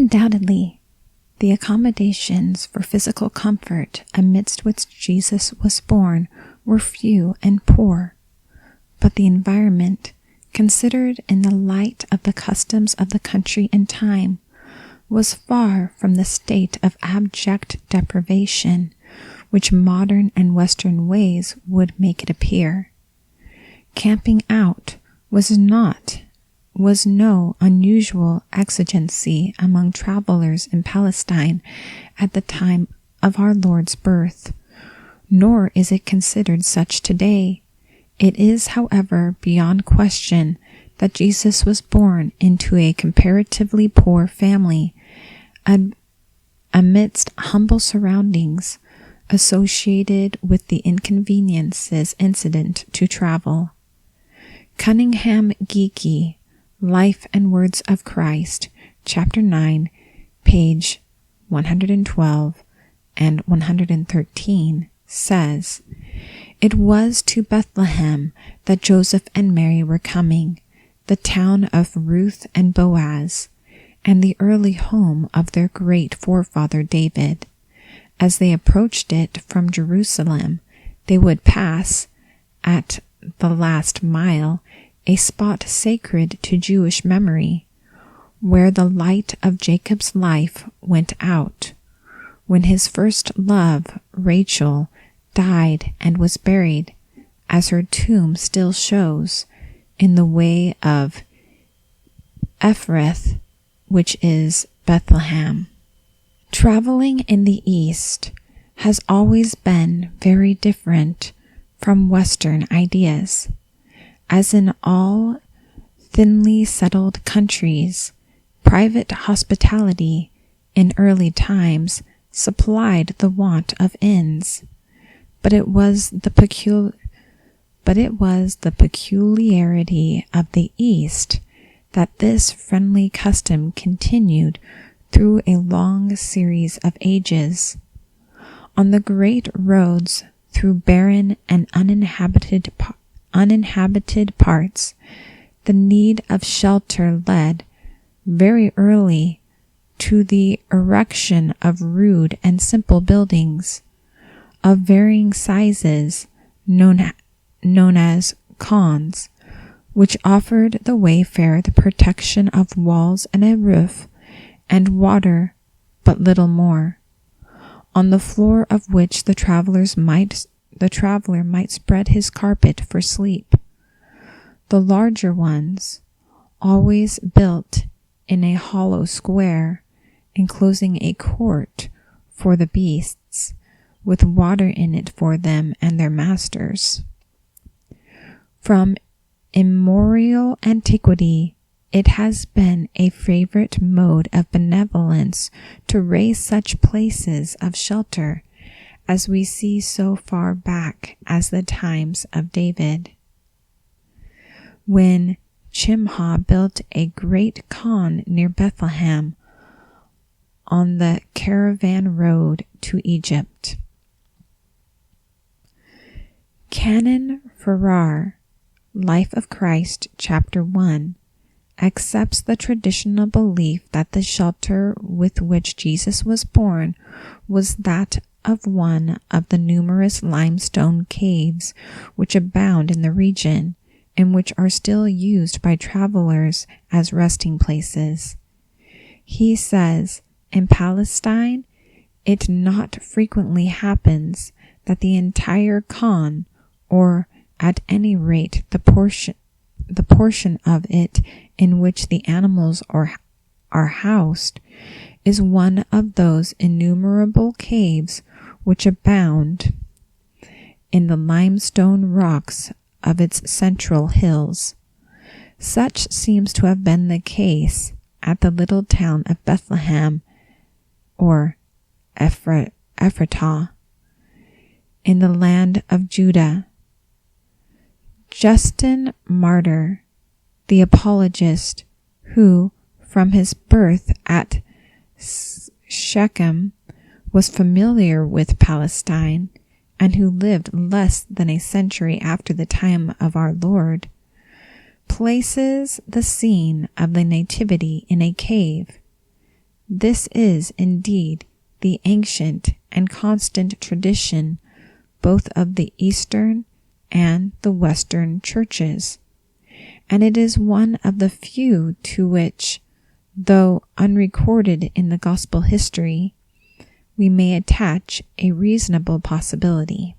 Undoubtedly, the accommodations for physical comfort amidst which Jesus was born were few and poor, but the environment, considered in the light of the customs of the country and time, was far from the state of abject deprivation which modern and Western ways would make it appear. Camping out was no unusual exigency among travelers in Palestine at the time of our Lord's birth, nor is it considered such today. It is, however, beyond question that Jesus was born into a comparatively poor family, amidst humble surroundings associated with the inconveniences incident to travel. Cunningham Geeky, Life and Words of Christ, Chapter 9, page 112 and 113, says, "It was to Bethlehem that Joseph and Mary were coming, the town of Ruth and Boaz, and the early home of their great forefather David. As they approached it from Jerusalem, they would pass, at the last mile, a spot sacred to Jewish memory, where the light of Jacob's life went out, when his first love, Rachel, died and was buried, as her tomb still shows, in the way of Ephrath, which is Bethlehem." Traveling in the East has always been very different from Western ideas. As in all thinly settled countries, private hospitality in early times supplied the want of inns, but it was the peculiarity of the East that this friendly custom continued through a long series of ages. On the great roads through barren and uninhabited parts, the need of shelter led very early to the erection of rude and simple buildings of varying sizes known as khans, which offered the wayfarer the protection of walls and a roof and water, but little more, on the floor of which the traveler might spread his carpet for sleep. The larger ones, always built in a hollow square, enclosing a court for the beasts, with water in it for them and their masters. From immemorial antiquity, it has been a favorite mode of benevolence to raise such places of shelter as we see so far back as the times of David. When Chimhah built a great khan near Bethlehem on the caravan road to Egypt. Canon Farrar, Life of Christ, Chapter 1, accepts the traditional belief that the shelter with which Jesus was born was that of one of the numerous limestone caves which abound in the region, and which are still used by travelers as resting places. He says, in Palestine, it not frequently happens that the entire khan, or at any rate the portion of it in which the animals are housed, is one of those innumerable caves which abound in the limestone rocks of its central hills. Such seems to have been the case at the little town of Bethlehem, or Ephratah, in the land of Judah. Justin Martyr, the apologist, who, from his birth at Shechem, was familiar with Palestine, and who lived less than a century after the time of our Lord, places the scene of the Nativity in a cave, This is indeed the ancient and constant tradition both of the Eastern and the Western churches, and it is one of the few to which, though unrecorded in the gospel history, we may attach a reasonable possibility.